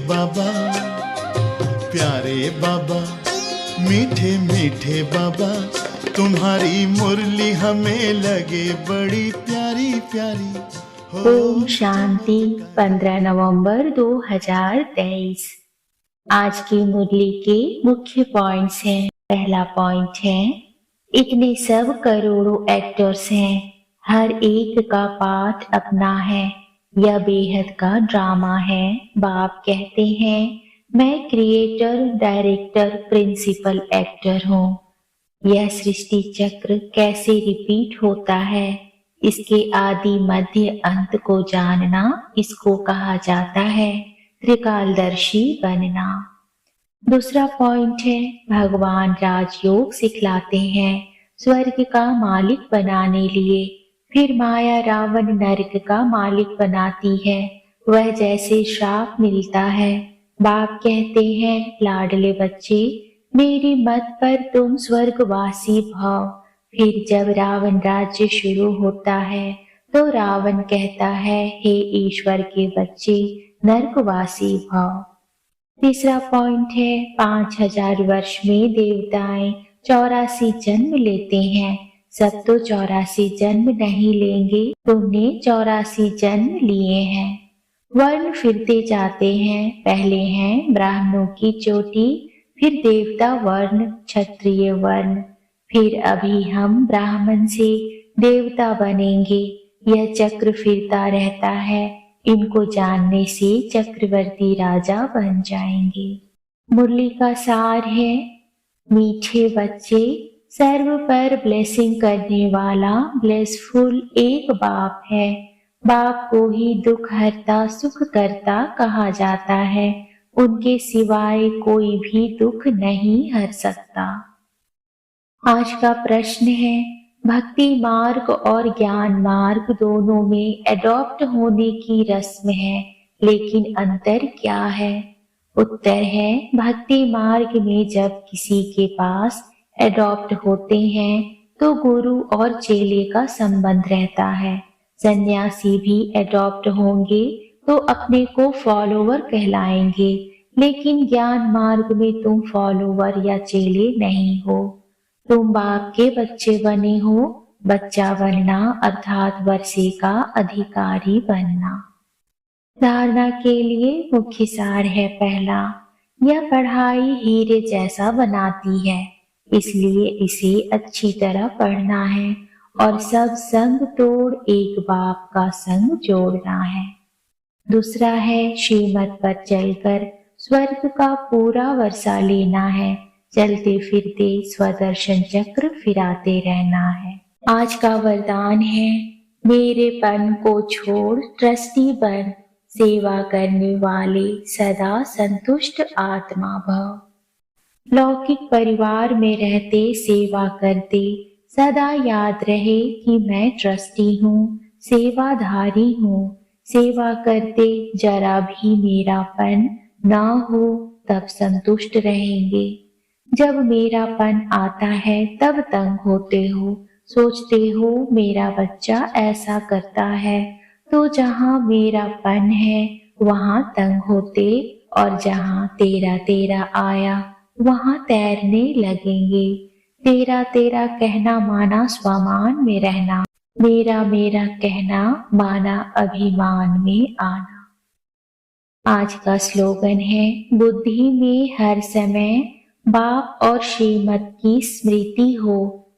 बाबा, प्यारे बाबा, मीठे मीठे बाबा, तुम्हारी मुरली हमें लगे बड़ी प्यारी प्यारी हो। ओम शांति। 15 नवंबर 2023। आज की मुरली के मुख्य पॉइंट्स हैं। पहला पॉइंट है, इतने सब करोड़ों एक्टर्स हैं, हर एक का पार्ट अपना है, यह बेहद का ड्रामा है। बाप कहते हैं, मैं क्रिएटर, डायरेक्टर, प्रिंसिपल एक्टर हूँ। यह सृष्टि चक्र कैसे रिपीट होता है, इसके आदि मध्य अंत को जानना, इसको कहा जाता है त्रिकालदर्शी बनना। दूसरा पॉइंट है, भगवान राजयोग सिखलाते हैं स्वर्ग का मालिक बनाने लिए, फिर माया रावण नरक का मालिक बनाती है, वह जैसे श्राप मिलता है। बाप कहते हैं, लाडले बच्चे, मेरी मत पर तुम स्वर्गवासी भाव। फिर जब रावण राज्य शुरू होता है तो रावण कहता है, हे ईश्वर के बच्चे, नरकवासी भाव। तीसरा पॉइंट है, 5000 वर्ष में देवताएं 84 जन्म लेते हैं। सब तो 84 जन्म नहीं लेंगे, तुमने 84 जन्म लिए हैं। वर्ण फिरते जाते हैं, पहले हैं ब्राह्मणों की चोटी, फिर देवता वर्ण, क्षत्रिय वर्ण, फिर अभी हम ब्राह्मण से देवता बनेंगे। यह चक्र फिरता रहता है, इनको जानने से चक्रवर्ती राजा बन जाएंगे। मुरली का सार है, मीठे बच्चे, सर्व पर ब्लेसिंग करने वाला ब्लेसफुल एक बाप है। बाप को ही दुख हरता सुख करता कहा जाता है, उनके सिवाय कोई भी दुख नहीं हर सकता। आज का प्रश्न है, भक्ति मार्ग और ज्ञान मार्ग दोनों में एडॉप्ट होने की रस्म है, लेकिन अंतर क्या है? उत्तर है, भक्ति मार्ग में जब किसी के पास एडॉप्ट होते हैं तो गुरु और चेले का संबंध रहता है। सन्यासी भी एडॉप्ट होंगे तो अपने को फॉलोवर कहलाएंगे, लेकिन ज्ञान मार्ग में तुम फॉलोवर या चेले नहीं हो, तुम बाप के बच्चे बने हो। बच्चा बनना अर्थात वर्षे का अधिकारी बनना। धारणा के लिए मुख्य सार है, पहला, यह पढ़ाई हीरे जैसा बनाती है, इसलिए इसे अच्छी तरह पढ़ना है और सब संग तोड़ एक बाप का संग जोड़ना है। दूसरा है, श्रीमत पर चलकर स्वर्ग का पूरा वर्षा लेना है, चलते फिरते स्वदर्शन चक्र फिराते रहना है। आज का वरदान है, मेरेपन को छोड़ ट्रस्टी बन, सेवा करने वाले सदा संतुष्ट आत्मा भव। लौकिक परिवार में रहते सेवा करते सदा याद रहे कि मैं ट्रस्टी हूँ, सेवाधारी हूँ। सेवा करते जरा भी मेरापन ना हो तब संतुष्ट रहेंगे। जब मेरापन आता है तब तंग होते हो, सोचते हो मेरा बच्चा ऐसा करता है, तो जहाँ मेरापन है वहाँ तंग होते और जहाँ तेरा तेरा आया वहाँ तैरने लगेंगे। तेरा तेरा कहना माना स्वामान में रहना, मेरा मेरा कहना माना अभिमान में आना। आज का स्लोगन है, बुद्धि में हर समय बाप और श्रीमत की स्मृति हो,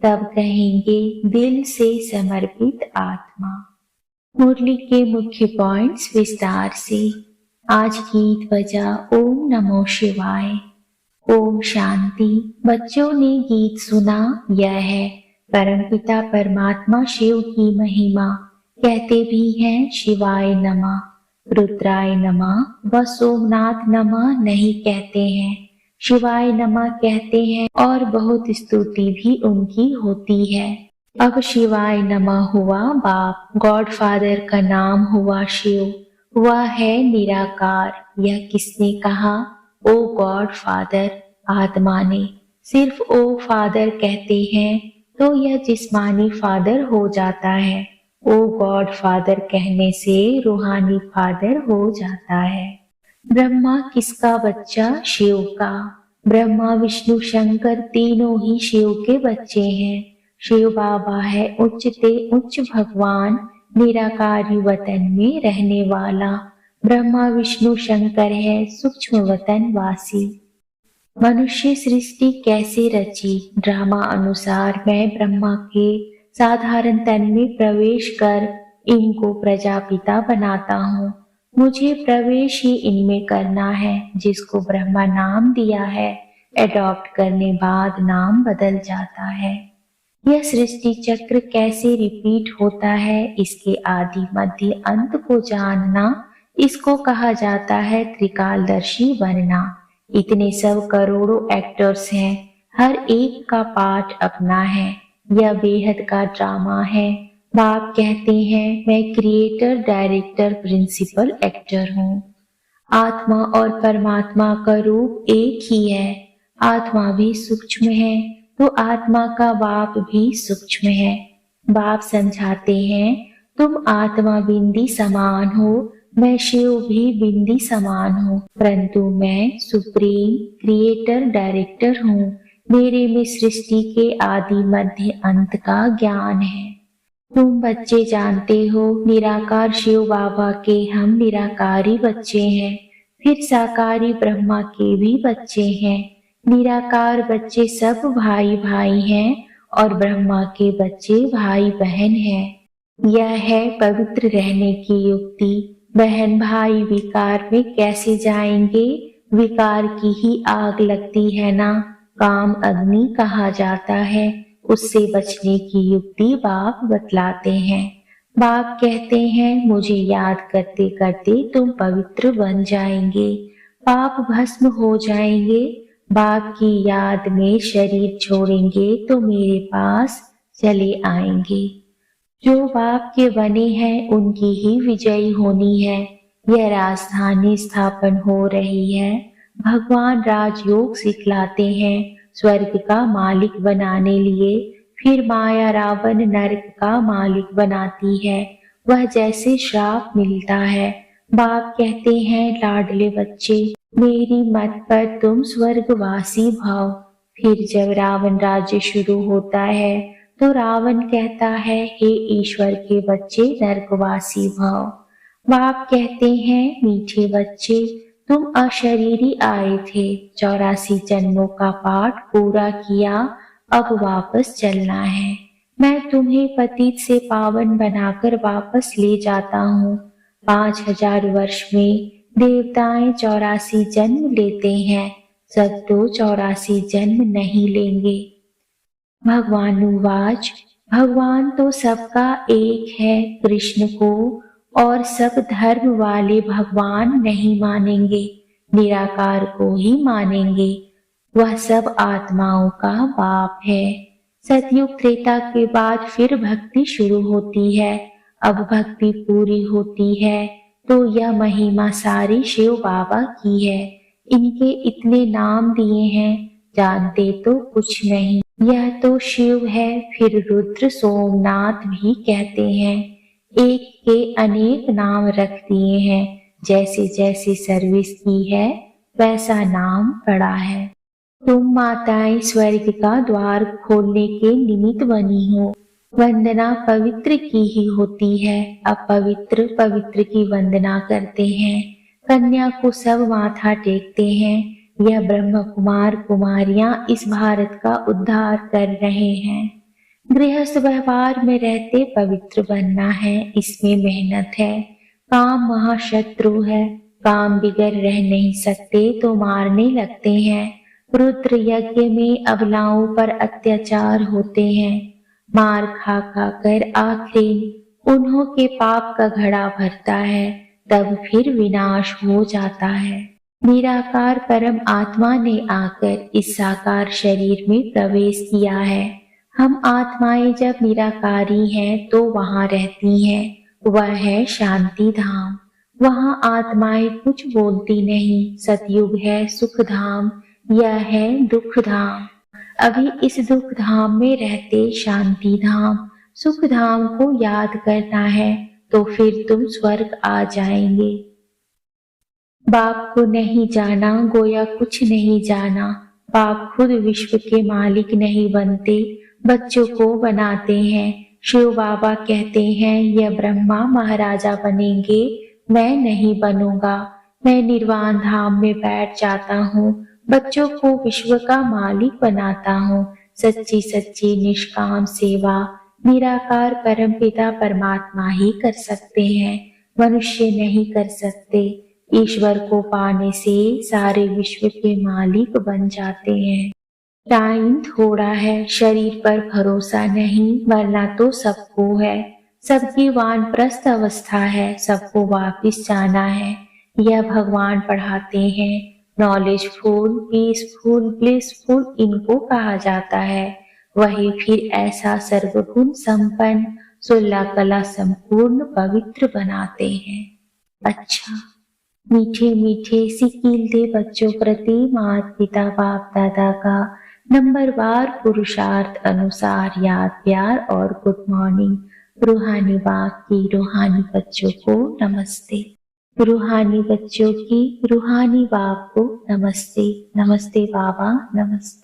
तब कहेंगे दिल से समर्पित आत्मा। मुरली के मुख्य पॉइंट्स विस्तार से। आज गीत बजा ओम नमो शिवाय। ओम शांति। बच्चों ने गीत सुना, यह है परमपिता परमात्मा शिव की महिमा। कहते भी हैं शिवाय नमः, रुद्राय नमः व सोमनाथ नमः नहीं कहते हैं, शिवाय नमः कहते हैं और बहुत स्तुति भी उनकी होती है। अब शिवाय नमः हुआ बाप, गॉड फादर का नाम हुआ शिव, वह है निराकार। यह किसने कहा? ओ गॉड फादर, आत्मा ने। सिर्फ ओ फादर कहते हैं तो यह जिस्मानी फादर हो जाता है, ओ गॉड फादर कहने से रूहानी फादर हो जाता है। ब्रह्मा किसका बच्चा? शिव का। ब्रह्मा विष्णु शंकर तीनों ही शिव के बच्चे हैं। शिव बाबा है उच्च ते उच्च भगवान, निराकारी वतन में रहने वाला। ब्रह्मा विष्णु शंकर है सूक्ष्म वतन वासी। मनुष्य सृष्टि कैसे रची? ड्रामा अनुसार मैं ब्रह्मा के साधारण तन में प्रवेश कर इनको प्रजापिता बनाता हूँ। मुझे प्रवेश ही इनमें करना है। जिसको ब्रह्मा नाम दिया है, एडॉप्ट करने बाद नाम बदल जाता है। यह सृष्टि चक्र कैसे रिपीट होता है, इसके आदि मध्य अंत को जानना, इसको कहा जाता है त्रिकालदर्शी बनना। इतने सब करोड़ों एक्टर्स हैं, हर एक का पार्ट अपना है। यह बेहद का ड्रामा है। बाप कहते हैं मैं क्रिएटर डायरेक्टर प्रिंसिपल एक्टर हूँ। आत्मा और परमात्मा का रूप एक ही है। आत्मा भी सूक्ष्म है तो आत्मा का बाप भी सूक्ष्म है। बाप समझाते हैं तुम आत्मा बिंदी समान हो, मैं शिव भी बिंदी समान हूँ, परंतु मैं सुप्रीम क्रिएटर डायरेक्टर हूँ। मेरे में सृष्टि के आदि मध्य अंत का ज्ञान है। तुम बच्चे जानते हो निराकार शिव बाबा के हम निराकारी बच्चे हैं, फिर साकारी ब्रह्मा के भी बच्चे हैं। निराकार बच्चे सब भाई भाई हैं और ब्रह्मा के बच्चे भाई बहन हैं। यह है पवित्र रहने की युक्ति। बहन भाई विकार में कैसे जाएंगे? विकार की ही आग लगती है ना, काम अग्नि कहा जाता है। उससे बचने की युक्ति बाप बतलाते हैं। बाप कहते हैं मुझे याद करते करते तुम पवित्र बन जाएंगे, पाप भस्म हो जाएंगे। बाप की याद में शरीर छोड़ेंगे तो मेरे पास चले आएंगे। जो बाप के बने हैं उनकी ही विजयी होनी है। यह राजधानी स्थापन हो रही है। भगवान राजयोग सिखलाते हैं स्वर्ग का मालिक बनाने लिए, फिर माया रावण नरक का मालिक बनाती है। वह जैसे श्राप मिलता है। बाप कहते हैं लाडले बच्चे मेरी मत पर तुम स्वर्गवासी भाव। फिर जब रावण राज्य शुरू होता है तो रावण कहता है हे ईश्वर के बच्चे नरकवासी भाव। बाप कहते हैं मीठे बच्चे तुम अशरीरी आए थे, 84 जन्मों का पाठ पूरा किया, अब वापस चलना है। मैं तुम्हें पतित से पावन बनाकर वापस ले जाता हूँ। 5000 वर्ष में देवताएं 84 जन्म लेते हैं, सब तो 84 जन्म नहीं लेंगे। भगवानुवाच भगवान तो सबका एक है कृष्ण को, और सब धर्म वाले भगवान नहीं मानेंगे, निराकार को ही मानेंगे। वह सब आत्माओं का बाप है। सतयुग त्रेता के बाद फिर भक्ति शुरू होती है। अब भक्ति पूरी होती है तो यह महिमा सारी शिव बाबा की है। इनके इतने नाम दिए हैं, जानते तो कुछ नहीं। यह तो शिव है, फिर रुद्र सोमनाथ भी कहते हैं। एक के अनेक नाम रख दिए हैं, जैसे जैसे सर्विस की है वैसा नाम पड़ा है। तुम माताएं स्वर्ग का द्वार खोलने के निमित्त बनी हो। वंदना पवित्र की ही होती है, अपवित्र पवित्र की वंदना करते हैं। कन्या को सब माथा टेकते हैं। यह ब्रह्म कुमार कुमारियां इस भारत का उद्धार कर रहे हैं। गृहस्थ व्यवहार में रहते पवित्र बनना है, इसमें मेहनत है। काम महाशत्रु है, काम बिगड़ रह नहीं सकते तो मारने लगते हैं। रुद्र यज्ञ में अबलाओं पर अत्याचार होते हैं। मार खा खा कर आखिर उन्हों के पाप का घड़ा भरता है, तब फिर विनाश हो जाता है। निराकार परम आत्मा ने आकर इस साकार शरीर में प्रवेश किया है। हम आत्माएं जब निराकारी हैं तो वहां रहती हैं, वह है शांति धाम। वहां आत्माएं कुछ बोलती नहीं। सतयुग है सुख धाम, यह है दुख धाम। अभी इस दुख धाम में रहते शांति धाम सुख धाम को याद करना है तो फिर तुम स्वर्ग आ जाएंगे। बाप को नहीं जाना गोया कुछ नहीं जाना। बाप खुद विश्व के मालिक नहीं बनते, बच्चों को बनाते हैं। शिव बाबा कहते हैं यह ब्रह्मा महाराजा बनेंगे, मैं नहीं बनूंगा। मैं निर्वाण धाम में बैठ जाता हूँ, बच्चों को विश्व का मालिक बनाता हूँ। सच्ची सच्ची निष्काम सेवा निराकार परमपिता परमात्मा ही कर सकते हैं, मनुष्य नहीं कर सकते। ईश्वर को पाने से सारे विश्व के मालिक बन जाते हैं। टाइम थोड़ा है, शरीर पर भरोसा नहीं, मरना तो सबको है। सबकी वानप्रस्थ अवस्था है, सबको वापिस जाना है। यह भगवान पढ़ाते हैं। नॉलेजफुल, पीसफुल, ब्लिसफुल इनको कहा जाता है। वही फिर ऐसा सर्वगुण संपन्न, 16 कला संपूर्ण पवित्र बनाते हैं। अच्छा, मीठे मीठे सिकीलते बच्चों प्रति माता पिता बाप दादा का नंबरवार पुरुषार्थ अनुसार याद प्यार और गुड मॉर्निंग। रूहानी बाप की रूहानी बच्चों को नमस्ते। रूहानी बच्चों की रूहानी बाप को नमस्ते। नमस्ते बाबा, नमस्ते।